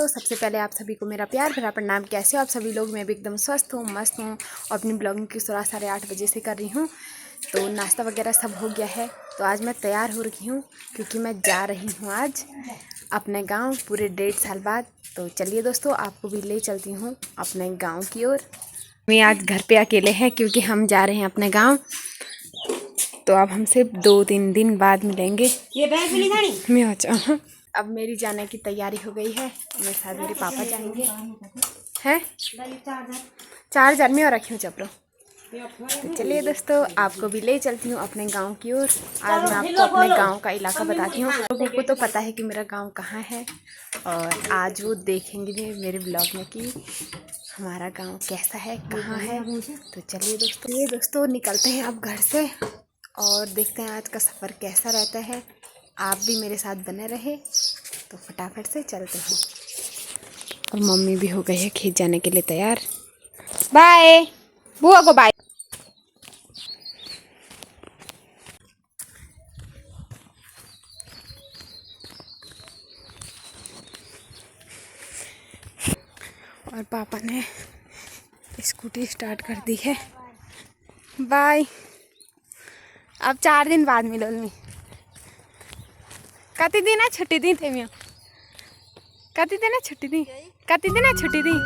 सबसे पहले आप सभी को मेरा प्यार भरा प्रणाम। कैसे हो आप सभी लोग? मैं भी एकदम स्वस्थ हूँ, मस्त हूँ और अपनी ब्लॉगिंग की शुरुआत 8:30 बजे से कर रही हूँ। तो नाश्ता वगैरह सब हो गया है, तो आज मैं तैयार हो रही हूँ क्योंकि मैं जा रही हूँ आज अपने गाँव पूरे 1.5 साल बाद। तो चलिए दोस्तों, आपको भी ले चलती हूँ अपने गाँव की ओर। मैं आज घर पे अकेले हैं क्योंकि हम जा रहे हैं अपने गाँव, तो अब हमसे 2-3 दिन बाद मिलेंगे। मैं अच्छा अब मेरी जाने की तैयारी हो गई है। मेरे साथ मेरे पापा जाएंगे। हैं 4,000 में और रखी हूँ चपलो। तो चलिए दोस्तों, आपको भी ले चलती हूँ अपने गांव की ओर। आज मैं आपको अपने गांव का इलाका बताती हूँ। लोगों को तो पता है कि मेरा गांव कहाँ है, और आज वो देखेंगे भी मेरे ब्लॉग में कि हमारा गांव कैसा है, कहाँ है। तो चलिए दोस्तों निकलते हैं अब घर से और देखते हैं आज का सफ़र कैसा रहता है। आप भी मेरे साथ बने रहे, तो फटाफट से चलते हैं। और मम्मी भी हो गई है खेत जाने के लिए तैयार। बाय बुआ को बाय। और पापा ने स्कूटी स्टार्ट कर दी है। बाय, अब 4 दिन बाद मिलो। कति दिन है छुट्टी दी थे? कति दिन है छुट्टी दी? कति दिन है छुट्टी दी?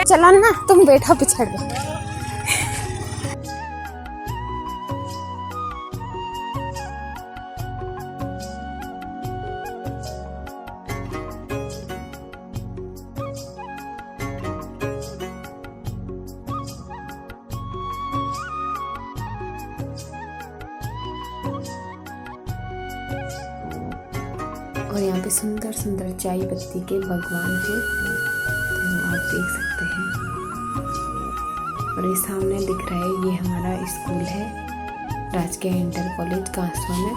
चला ना, तुम बैठो पिछड़ दो। और यहाँ पे सुंदर सुंदर चाय पत्ती के बागवान है, तो आप देख सकते हैं। और ये सामने दिख रहा है, ये हमारा स्कूल है, राजकीय इंटर कॉलेज कांसवा में।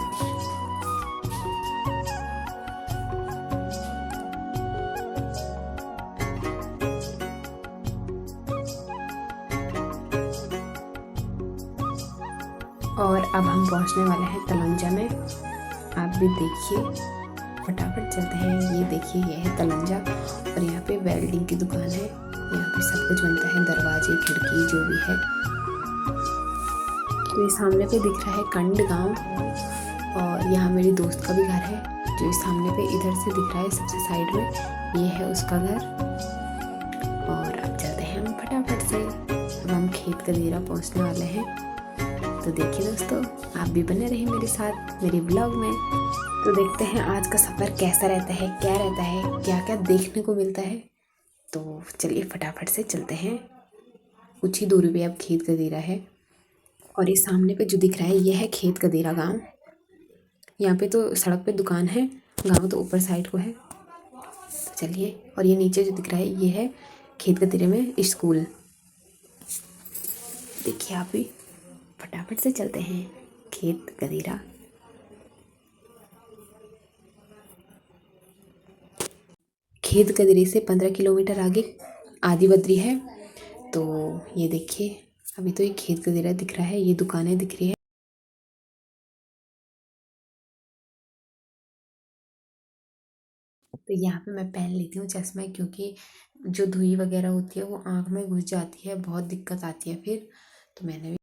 और अब हम पहुंचने वाले हैं तलंजा में। आप भी देखिए, फटाफट चलते हैं। ये देखिए, ये है तलंजा और यहाँ पे वेल्डिंग की दुकान है। यहाँ पे सब कुछ बनता है, दरवाजे खिड़की जो भी है। तो ये सामने पे दिख रहा है कंड गांव, और यहाँ मेरी दोस्त का भी घर है जो इस सामने पे इधर से दिख रहा है सबसे साइड में, ये है उसका घर। और अब चलते हैं हम फटाफट से। अब हम खेत कदीरा पहुँचने वाले हैं। तो देखिए दोस्तों, आप भी बने रहिए मेरे साथ मेरे ब्लॉग में। तो देखते हैं आज का सफ़र कैसा रहता है, क्या रहता है, क्या क्या देखने को मिलता है। तो चलिए फटाफट से चलते हैं। कुछ ही दूरी पे अब खेत कदीरा है, और ये सामने पे जो दिख रहा है ये है खेत कदीरा गांव। यहाँ पे तो सड़क पे दुकान है, गांव तो ऊपर साइड को है। तो चलिए, और ये नीचे जो दिख रहा है ये है खेत कदीरे में स्कूल। देखिए, आप भी फटाफट से चलते हैं खेत कदीरा। खेत कदीरे से 15 किलोमीटर आगे आदि बद्री है। तो ये देखिए, अभी तो ये खेत कदीरा दिख रहा है, ये दुकानें दिख रही है। तो यहाँ पे मैं पहन लेती हूँ चश्मा, क्योंकि जो धुई वगैरह होती है वो आँख में घुस जाती है, बहुत दिक्कत आती है फिर। तो मैंने भी,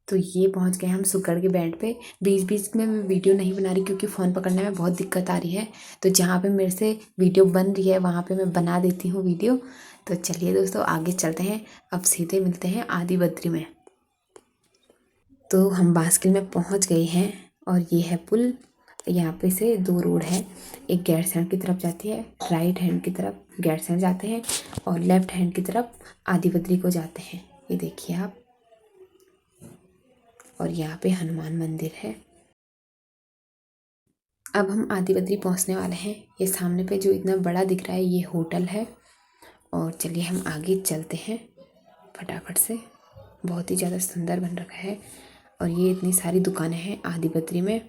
तो ये पहुँच गए हम सुकड़ के बैंड पे। बीच बीच में मैं वीडियो नहीं बना रही क्योंकि फ़ोन पकड़ने में बहुत दिक्कत आ रही है। तो जहाँ पे मेरे से वीडियो बन रही है वहाँ पे मैं बना देती हूँ वीडियो। तो चलिए दोस्तों, आगे चलते हैं। अब सीधे मिलते हैं आदि बद्री में। तो हम बास्किल में पहुँच गए हैं, और ये है पुल। यहाँ पे से 2 रोड है, एक गैरसैंण की तरफ जाती है, राइट हैंड की तरफ गैरसैंण जाते हैं, और लेफ्ट हैंड की तरफ आदि बद्री को जाते हैं। ये देखिए आप। और यहाँ पे हनुमान मंदिर है। अब हम आदि बद्री पहुँचने वाले हैं। ये सामने पे जो इतना बड़ा दिख रहा है ये होटल है। और चलिए हम आगे चलते हैं फटाफट से। बहुत ही ज़्यादा सुंदर बन रखा है, और ये इतनी सारी दुकानें हैं आदि बद्री में।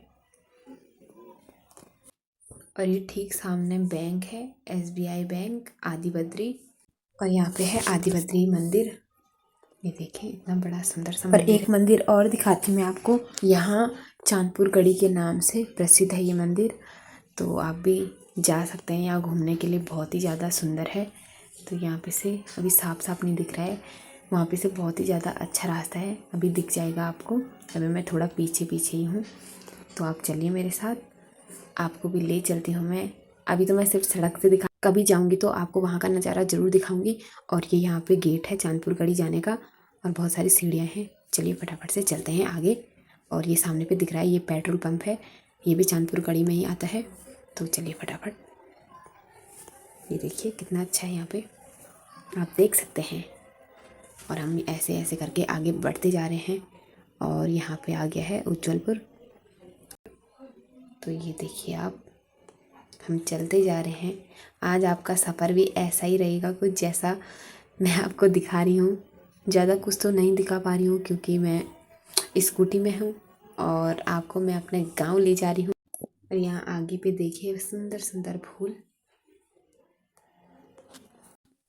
और ये ठीक सामने बैंक है, SBI बैंक आदि बद्री। और यहाँ पे है आदि बद्री मंदिर। ये देखिए इतना बड़ा सुंदर सा पर एक मंदिर और दिखाती हूँ मैं आपको। यहाँ चांदपुर गढ़ी के नाम से प्रसिद्ध है ये मंदिर, तो आप भी जा सकते हैं यहाँ घूमने के लिए, बहुत ही ज़्यादा सुंदर है। तो यहाँ पे से अभी साफ साफ नहीं दिख रहा है, वहाँ पे से बहुत ही ज़्यादा अच्छा रास्ता है, अभी दिख जाएगा आपको। अभी मैं थोड़ा पीछे पीछे ही हूँ, तो आप चलिए मेरे साथ, आपको भी ले चलती हूँ मैं। अभी तो मैं सिर्फ सड़क से दिखा, कभी जाऊँगी तो आपको वहाँ का नज़ारा ज़रूर दिखाऊँगी। और ये यहाँ पे गेट है चांदपुर गढ़ी जाने का, और बहुत सारी सीढ़ियाँ हैं। चलिए फटाफट से चलते हैं आगे। और ये सामने पे दिख रहा है ये पेट्रोल पंप है, ये भी चांदपुर गढ़ी में ही आता है। तो चलिए फटाफट, ये देखिए कितना अच्छा है यहाँ पे, आप देख सकते हैं। और हम ऐसे ऐसे करके आगे बढ़ते जा रहे हैं, और यहाँ पे आ गया है उज्जवलपुर। तो ये देखिए आप, हम चलते जा रहे हैं। आज आपका सफ़र भी ऐसा ही रहेगा कुछ जैसा मैं आपको दिखा रही हूँ। ज़्यादा कुछ तो नहीं दिखा पा रही हूँ क्योंकि मैं स्कूटी में हूँ और आपको मैं अपने गांव ले जा रही हूँ। और यहाँ आगे पे देखिए सुंदर सुंदर फूल,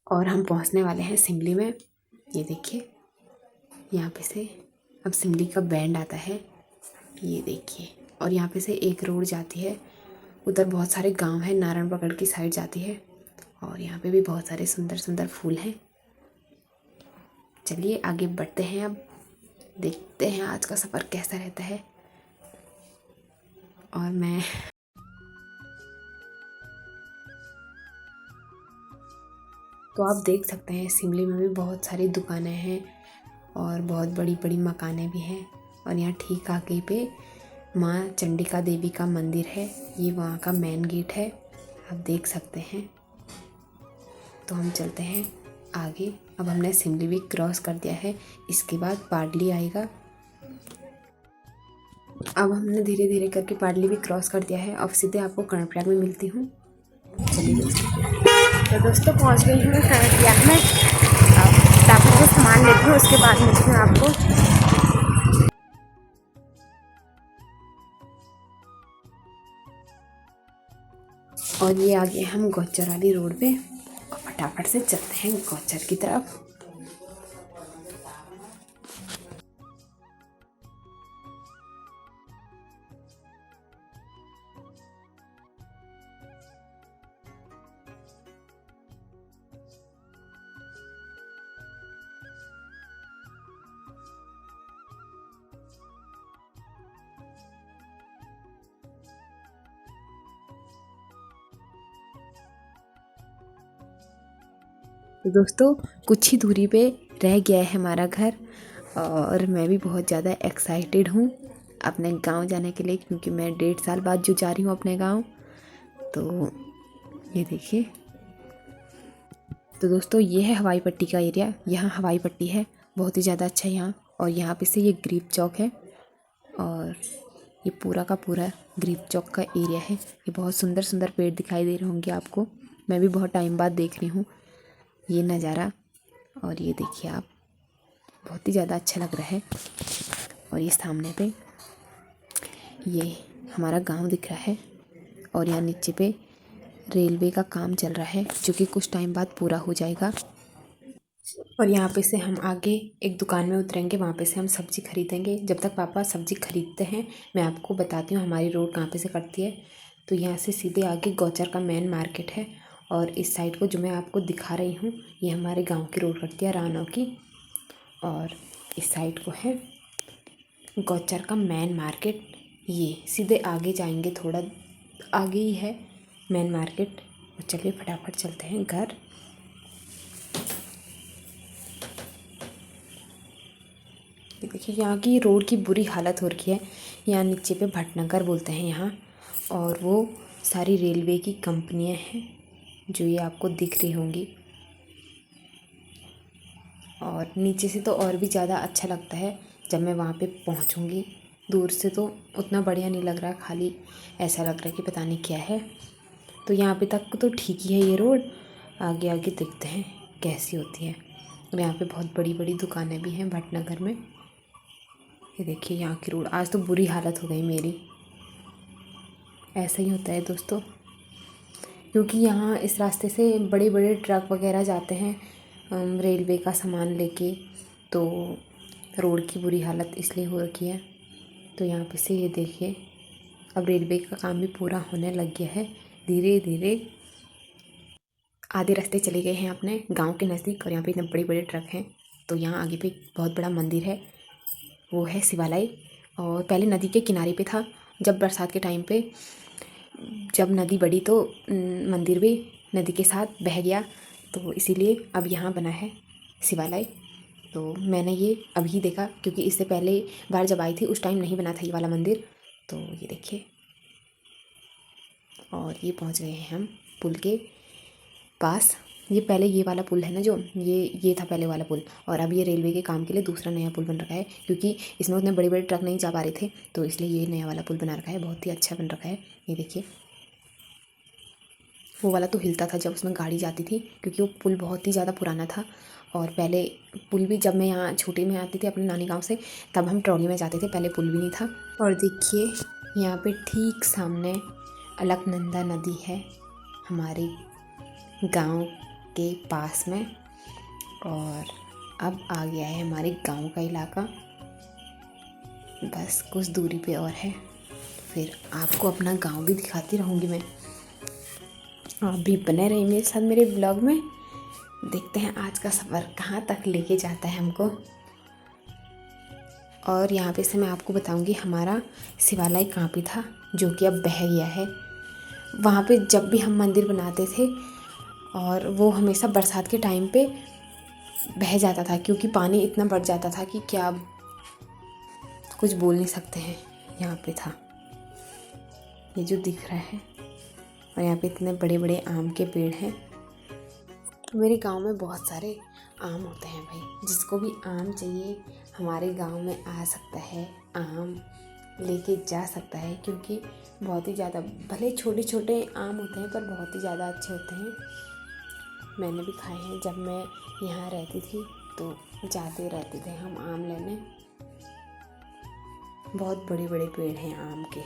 और हम पहुँचने वाले हैं सिमली में। ये देखिए यहाँ पे से अब सिमली का बैंड आता है, ये देखिए। और यहाँ पे से एक रोड जाती है, उधर बहुत सारे गांव हैं, नारायणगढ़ की साइड जाती है। और यहाँ पे भी बहुत सारे सुंदर सुंदर फूल हैं। चलिए आगे बढ़ते हैं, अब देखते हैं आज का सफ़र कैसा रहता है। और मैं तो आप देख सकते हैं शिमले में भी बहुत सारी दुकानें हैं और बहुत बड़ी बड़ी मकानें भी हैं। और यहाँ ठीक आगे पे माँ चंडिका देवी का मंदिर है, ये वहाँ का मेन गेट है, आप देख सकते हैं। तो हम चलते हैं आगे। अब हमने शिमले भी क्रॉस कर दिया है, इसके बाद पाडली आएगा। अब हमने धीरे धीरे करके पाडली भी क्रॉस कर दिया है। अब सीधे आपको कर्णप्रयाग में मिलती हूँ। चलिए तो दोस्तों पहुँच गई हूँ कर्णप्रयाग में। अब फटाफट से सामान लेती हूँ, उसके बाद मिलती हूँ आपको। और ये आ गए हम गौचर वाली रोड पे, और फटाफट से चलते हैं गौचर की तरफ। तो दोस्तों कुछ ही दूरी पे रह गया है हमारा घर, और मैं भी बहुत ज़्यादा एक्साइटेड हूँ अपने गांव जाने के लिए, क्योंकि मैं 1.5 साल बाद जो जा रही हूँ अपने गांव। तो ये देखिए, तो दोस्तों ये है हवाई पट्टी का एरिया, यहाँ हवाई पट्टी है, बहुत ही ज़्यादा अच्छा है यहाँ। और यहाँ पे से ये ग्रीप चौक है, और ये पूरा का पूरा ग्रीप चौक का एरिया है। ये बहुत सुंदर सुंदर पेड़ दिखाई दे रहे होंगे आपको, मैं भी बहुत टाइम बाद देख रही हूँ ये नज़ारा। और ये देखिए आप, बहुत ही ज़्यादा अच्छा लग रहा है। और ये सामने पे ये हमारा गांव दिख रहा है, और यहाँ नीचे पे रेलवे का काम चल रहा है जो कि कुछ टाइम बाद पूरा हो जाएगा। और यहाँ पे से हम आगे एक दुकान में उतरेंगे, वहाँ पे से हम सब्ज़ी खरीदेंगे। जब तक पापा सब्ज़ी खरीदते हैं मैं आपको बताती हूँ हमारी रोड कहाँ पे से कटती है। तो यहाँ से सीधे आगे गौचर का मेन मार्केट है, और इस साइड को जो मैं आपको दिखा रही हूँ ये हमारे गांव की रोड कटती है रानों की, और इस साइड को है गौचर का मेन मार्केट। ये सीधे आगे जाएंगे, थोड़ा आगे ही है मेन मार्केट। और चलिए फटाफट चलते हैं घर। ये देखिए यहाँ की रोड की बुरी हालत हो रखी है, यहाँ नीचे पे भटनगर बोलते हैं यहाँ, और वो सारी रेलवे की कंपनियां हैं जो ये आपको दिख रही होंगी। और नीचे से तो और भी ज़्यादा अच्छा लगता है जब मैं वहाँ पे पहुँचूँगी। दूर से तो उतना बढ़िया नहीं लग रहा, खाली ऐसा लग रहा है कि पता नहीं क्या है। तो यहाँ पे तक तो ठीक ही है ये रोड, आगे आगे देखते हैं कैसी होती है। और यहाँ पे बहुत बड़ी बड़ी दुकानें भी हैं भटनगर में। ये देखिए यहाँ की रोड, आज तो बुरी हालत हो गई मेरी। ऐसा ही होता है दोस्तों, क्योंकि यहाँ इस रास्ते से बड़े बड़े ट्रक वगैरह जाते हैं रेलवे का सामान लेके, तो रोड की बुरी हालत इसलिए हो रखी है। तो यहाँ पे से ये देखिए, अब रेलवे का काम भी पूरा होने लग गया है। धीरे धीरे आधे रास्ते चले गए हैं अपने गांव के नज़दीक। और यहाँ पे इतने बड़े बड़े ट्रक हैं। तो यहाँ आगे पे बहुत बड़ा मंदिर है, वो है शिवालय। और पहले नदी के किनारे पे था। जब बरसात के टाइम पे जब नदी बढ़ी तो मंदिर भी नदी के साथ बह गया, तो इसीलिए अब यहाँ बना है शिवालय। तो मैंने ये अभी देखा, क्योंकि इससे पहले बार जब आई थी उस टाइम नहीं बना था ये वाला मंदिर। तो ये देखिए, और ये पहुँच गए हैं हम पुल के पास। ये पहले ये वाला पुल है ना, जो ये था पहले वाला पुल। और अब ये रेलवे के काम के लिए दूसरा नया पुल बन रखा है, क्योंकि इसमें उतने बड़े बड़े ट्रक नहीं जा पा रहे थे, तो इसलिए ये नया वाला पुल बना रखा है। बहुत ही अच्छा बन रखा है। ये देखिए, वो वाला तो हिलता था जब उसमें गाड़ी जाती थी, क्योंकि वो पुल बहुत ही ज़्यादा पुराना था। और पहले पुल भी, जब मैं यहाँ छोटी में आती थी अपने नानी गाँव से, तब हम ट्रॉली में जाते थे, पहले पुल भी नहीं था। और देखिए, यहाँ पर ठीक सामने अलकनंदा नदी है हमारे गांव के पास में। और अब आ गया है हमारे गांव का इलाका, बस कुछ दूरी पे और है। फिर आपको अपना गांव भी दिखाती रहूँगी मैं। आप भी बने रहिए मेरे साथ मेरे ब्लॉग में। देखते हैं आज का सफ़र कहाँ तक लेके जाता है हमको। और यहाँ पे से मैं आपको बताऊँगी हमारा शिवालय कहाँ पे था, जो कि अब बह गया है। वहाँ पे जब भी हम मंदिर बनाते थे, और वो हमेशा बरसात के टाइम पे बह जाता था, क्योंकि पानी इतना बढ़ जाता था कि क्या कुछ बोल नहीं सकते हैं। यहाँ पे था ये जो दिख रहा है, और यहाँ पे इतने बड़े बड़े आम के पेड़ हैं। मेरे गांव में बहुत सारे आम होते हैं भाई, जिसको भी आम चाहिए हमारे गांव में आ सकता है, आम लेके जा सकता है। क्योंकि बहुत ही ज़्यादा, भले छोटे छोटे आम होते हैं, पर बहुत ही ज़्यादा अच्छे होते हैं। मैंने भी खाए हैं। जब मैं यहाँ रहती थी तो जाते रहते थे हम आम लेने। बहुत बड़े बड़े पेड़ हैं आम के।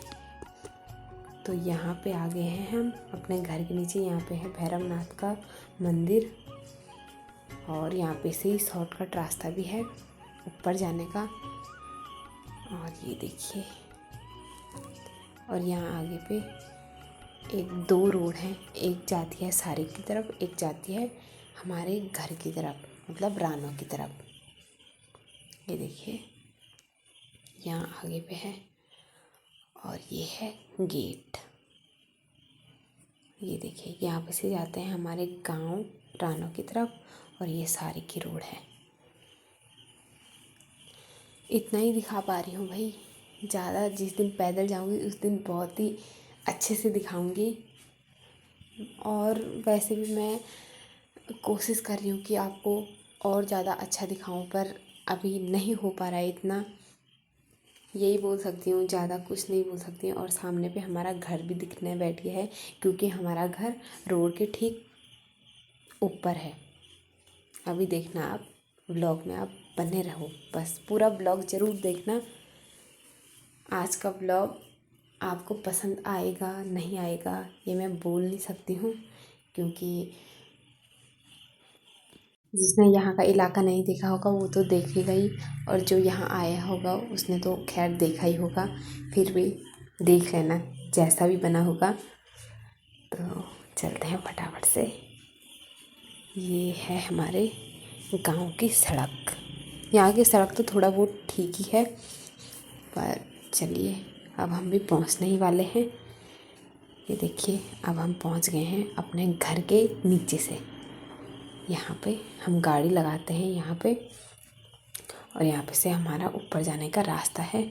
तो यहाँ पे आ गए हैं हम अपने घर के नीचे। यहाँ पे है भैरवनाथ का मंदिर, और यहाँ पे से ही शॉर्टकट रास्ता भी है ऊपर जाने का। और ये देखिए, और यहाँ आगे पे दो रोड हैं, एक जाती है सारी की तरफ, एक जाती है हमारे घर की तरफ, मतलब रानों की तरफ। ये देखिए, यहाँ आगे पे है, और ये है गेट। ये देखिए, यहाँ पे से जाते हैं हमारे गांव रानों की तरफ, और ये सारी की रोड है। इतना ही दिखा पा रही हूँ भाई, ज़्यादा जिस दिन पैदल जाऊँगी उस दिन बहुत ही अच्छे से दिखाऊंगी। और वैसे भी मैं कोशिश कर रही हूँ कि आपको और ज़्यादा अच्छा दिखाऊं, पर अभी नहीं हो पा रहा है इतना। यही बोल सकती हूँ, ज़्यादा कुछ नहीं बोल सकती हूँ। और सामने पे हमारा घर भी दिखने बैठ गया है, क्योंकि हमारा घर रोड के ठीक ऊपर है। अभी देखना आप ब्लॉग में, आप बने रहो, बस पूरा ब्लॉग ज़रूर देखना। आज का ब्लॉग आपको पसंद आएगा नहीं आएगा ये मैं बोल नहीं सकती हूँ, क्योंकि जिसने यहाँ का इलाका नहीं देखा होगा वो तो देखेगा ही, और जो यहाँ आया होगा उसने तो खैर देखा ही होगा। फिर भी देख लेना जैसा भी बना होगा। तो चलते हैं फटाफट से। ये है हमारे गांव की सड़क। यहाँ की सड़क तो थोड़ा बहुत ठीक ही है, पर चलिए अब हम भी पहुँचने ही वाले हैं। ये देखिए, अब हम पहुँच गए हैं अपने घर के नीचे से। यहाँ पे हम गाड़ी लगाते हैं यहाँ पे, और यहाँ पे से हमारा ऊपर जाने का रास्ता है।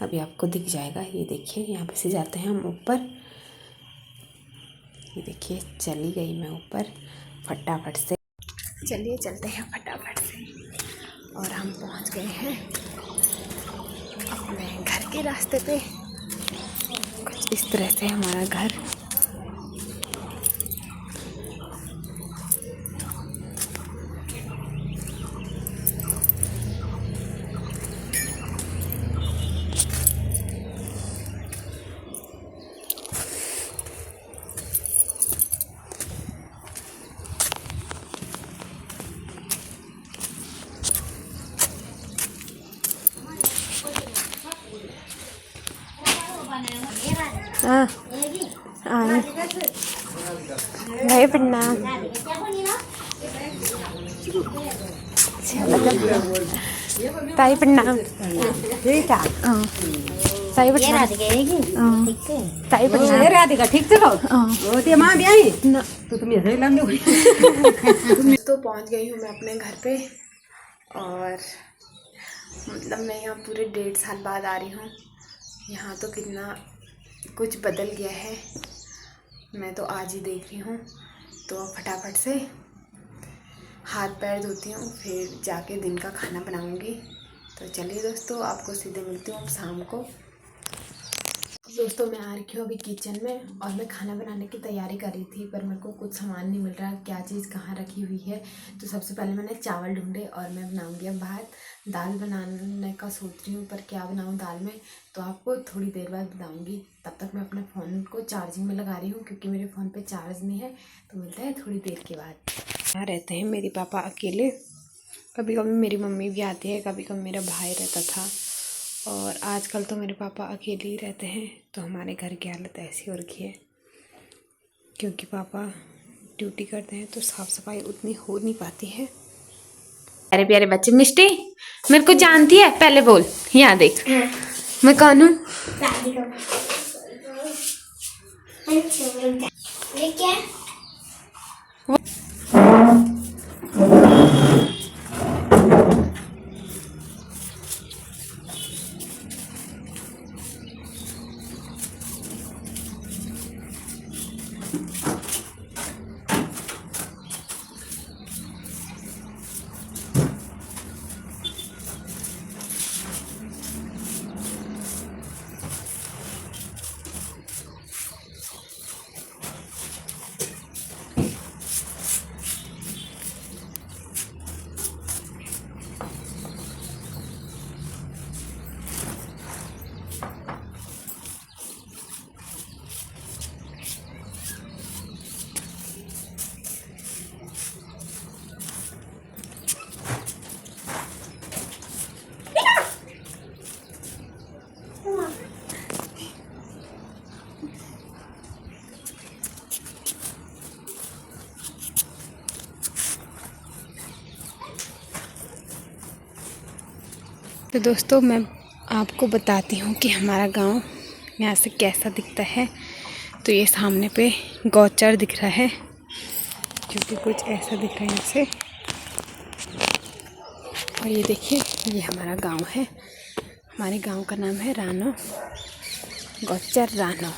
अभी आपको दिख जाएगा। ये देखिए, यहाँ पे से जाते हैं हम ऊपर। ये देखिए, चली गई मैं ऊपर फटाफट से। चलिए चलते हैं फटाफट से, और हम पहुँच गए हैं अपने घर के रास्ते पे। कुछ इस तरह से हमारा घर। भाई प्रणाम। ताई प्रणाम। ठीक है। ताई प्रणाम। ताई प्रणाम। राधिका ठीक चलो। वो ते मां भी आई ना तो तुम ये लंबे हुई। तो पहुंच गई हूँ मैं अपने घर पे और मतलब मैं यहाँ पूरे 1.5 साल बाद आ रही हूँ। यहाँ तो कितना कुछ बदल गया है, मैं तो आज ही देख रही हूँ। तो फटाफट से हाथ पैर धोती हूँ, फिर जाके दिन का खाना बनाऊँगी। तो चलिए दोस्तों, आपको सीधे मिलती हूँ अब शाम को। दोस्तों मैं आ रही हूँ अभी किचन में और मैं खाना बनाने की तैयारी कर रही थी, पर मेरे को कुछ सामान नहीं मिल रहा, क्या चीज़ कहाँ रखी हुई है। तो सबसे पहले मैंने चावल ढूंढे और मैं बनाऊंगी अब भात। दाल बनाने का सोच रही हूँ, पर क्या बनाऊँ दाल में तो आपको थोड़ी देर बाद बताऊँगी। तब तक मैं अपने फ़ोन को चार्जिंग में लगा रही हूँ, क्योंकि मेरे फ़ोन पर चार्ज नहीं है। तो मिलता है थोड़ी देर के बाद। यहाँ रहते हैं मेरे पापा अकेले, कभी कभी मेरी मम्मी भी आती है, कभी कभी मेरा भाई रहता था, और आजकल तो मेरे पापा अकेले ही रहते हैं। तो हमारे घर की हालत ऐसी हो रखी है, क्योंकि पापा ड्यूटी करते हैं तो साफ़ सफाई उतनी हो नहीं पाती है। प्यारे प्यारे बच्चे। मिष्टी मेरे को जानती है, पहले बोल, यहाँ देख मैं कौन हूँ। ये क्या? तो दोस्तों मैं आपको बताती हूँ कि हमारा गांव यहाँ से कैसा दिखता है। तो ये सामने पे गौचर दिख रहा है, क्योंकि कुछ ऐसा दिख रहा है यहाँ से। और ये देखिए, ये हमारा गांव है। हमारे गांव का नाम है रानो, गौचर रानो।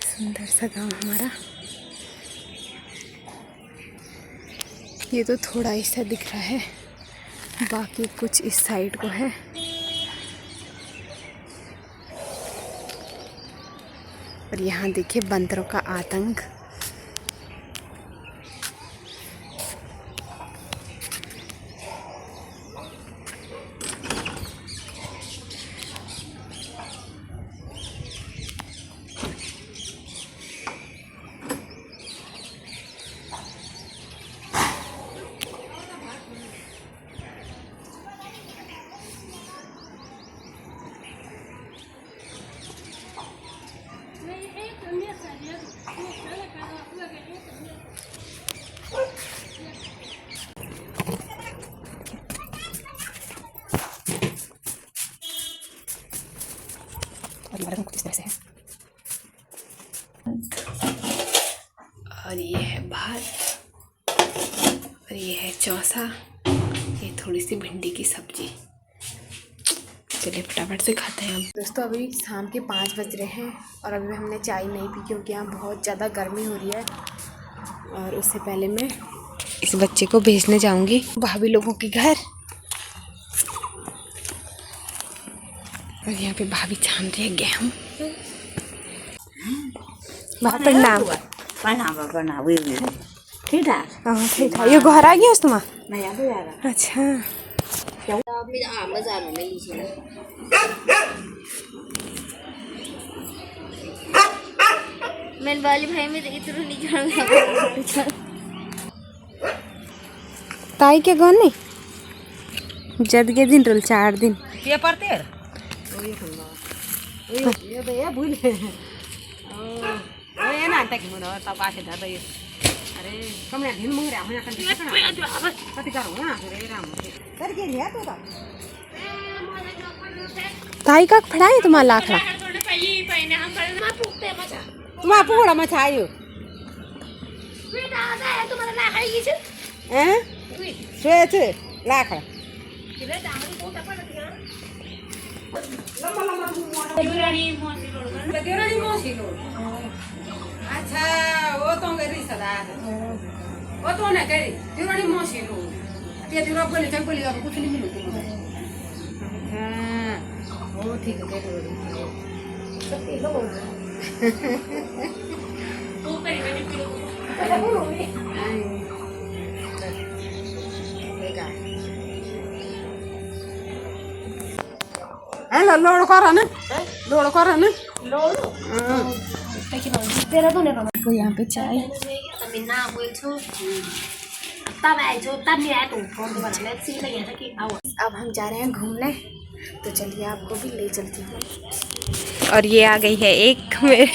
सुंदर सा गांव हमारा। ये तो थोड़ा ऐसा दिख रहा है, बाकी कुछ इस साइड को है। और यहाँ देखिए बंदरों का आतंक। और हमारा कुछ इस तरह से है। और ये है भात, और ये है चौसा, ये थोड़ी सी भिंडी की सब्जी। चलिए फटाफट से खाते हैं। दोस्तों अभी शाम के 5 बज रहे हैं और अभी हमने चाय नहीं पी, क्योंकि यहाँ बहुत ज़्यादा गर्मी हो रही है। और उससे पहले मैं इस बच्चे को भेजने जाऊंगी भाभी लोगों के घर। और यहाँ पे भाभी छान रही है गेहूँ। प्रणाम। ठीक है। ठीक है। ये घर आ गया तुम? अच्छा। मैं वाली भाई में इतना नहीं ताई के गौन नहीं जद के दिन रोल 4 दिन ये परते ये तो ये भूल ओ ये ना तक मन तब आके दादा ये अरे कमरे दिन मंग रहा हूं कंटी कति करो ना रे राम कर के लिया तो ताई का फड़ाए तुम्हारा लाखड़ा तुम आप बड़ा मचा आयो हैं छे छे लाख अच्छा वो तो गरी सदा वो तो ना गरी दिवाली मौसी लो ते दिवा बोले चल बोले अब कुछ नहीं मिलू तुमको हां वो ठीक है सब ठीक हो तू करी मैंने किलो हेलो लोड करा ना लोड करा ना तेरा तो नहीं को यहाँ पे चाय अब हम जा रहे हैं घूमने तो चलिए आपको भी ले चलती हूँ। और ये आ गई है एक मेरे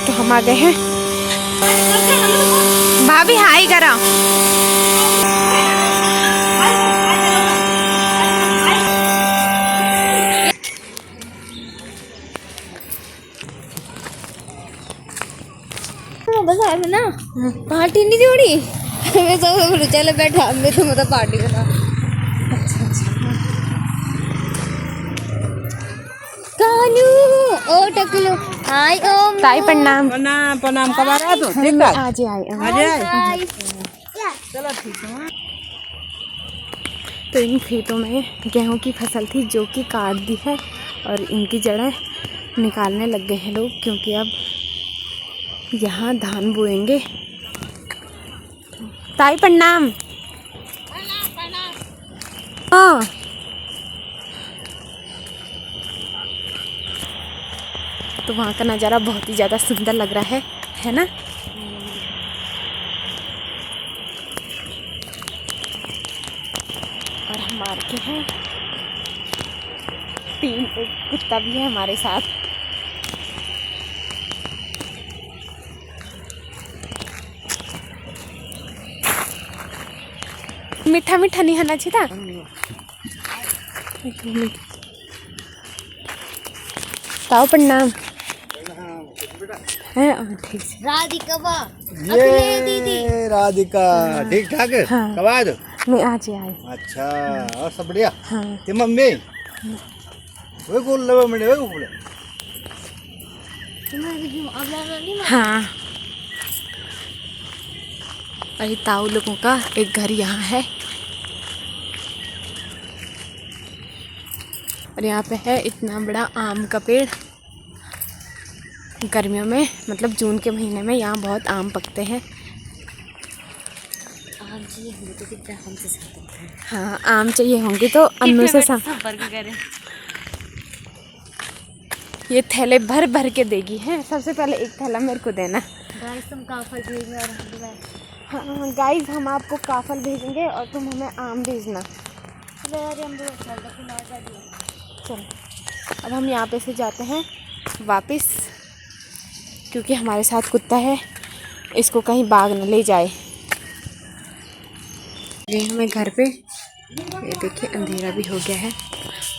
तो हम आ गए हैं। भाभी हाई करा बाजार में ना पार्टी नहीं जोड़ी मैं तो चले बैठा मैं तो मतलब पार्टी करा। कानू ओ टकलो हाय ओम ताई प्रणाम प्रणाम कब आ रहा तो ठीक ठाक आज आए आज चलो ठीक है। तो इन खेतों में गेहूं की फसल थी जो कि काट दी है और इनकी जड़ें निकालने लग गए हैं लोग क्योंकि अब यहाँ धान बोएंगे। ताई प्रणाम हाँ तो वहाँ का नज़ारा बहुत ही ज़्यादा सुंदर लग रहा है ना। और हमारे के हैं 3 एक कुत्ता भी है हमारे साथ। मीठा मीठा नहीं खाना चाहिए था। ताऊ प्रणाम है ठीक से राधिका ये राधिका ठीक ठाक है। हाँ। कब आए तो मैं आज ही आई। अच्छा और सब बढ़िया। हाँ ते मम्मी वे बोल ले मैंने वे बोले हाँ। अरे ताऊ लोगों का एक घर यहाँ है और यहाँ पे है इतना बड़ा आम का पेड़। गर्मियों में मतलब जून के महीने में यहाँ बहुत आम पकते हैं। हाँ आम चाहिए होंगे तो अम्मी से ये थैले भर भर के देगी है। सबसे पहले एक थैला मेरे को देना। हाँ गाइस हम आपको काफल भेजेंगे और तुम हमें आम भेजना। चलो अब हम यहाँ पे से जाते हैं वापस क्योंकि हमारे साथ कुत्ता है इसको कहीं भाग न ले जाए। ये हमें घर पे ये देखिए अंधेरा भी हो गया है।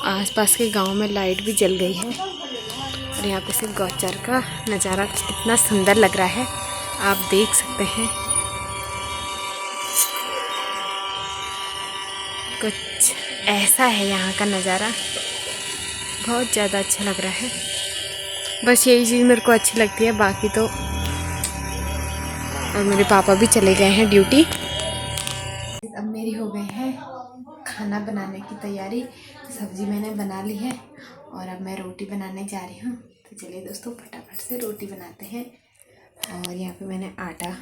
आसपास के गांव में लाइट भी जल गई है और यहाँ पे से गौचर का नज़ारा कितना सुंदर लग रहा है आप देख सकते हैं। कुछ ऐसा है यहाँ का नज़ारा बहुत ज़्यादा अच्छा लग रहा है। बस यही चीज़ मेरे को अच्छी लगती है बाकी तो। और मेरे पापा भी चले गए हैं ड्यूटी। अब मेरी हो गई है खाना बनाने की तैयारी। सब्ज़ी मैंने बना ली है और अब मैं रोटी बनाने जा रही हूँ। तो चलिए दोस्तों फटाफट से रोटी बनाते हैं। और यहाँ पे मैंने आटा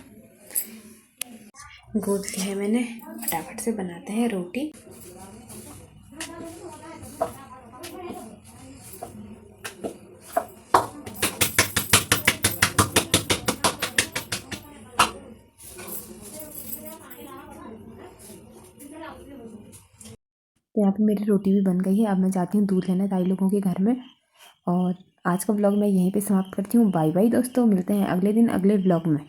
गूंथ लिया है मैंने। फटाफट से बनाते हैं रोटी। तो यहाँ पे मेरी रोटी भी बन गई है। अब मैं जाती हूँ दूध लेने ताई लोगों के घर में। और आज का व्लॉग मैं यहीं पे समाप्त करती हूँ। बाय बाय दोस्तों, मिलते हैं अगले दिन अगले व्लॉग में।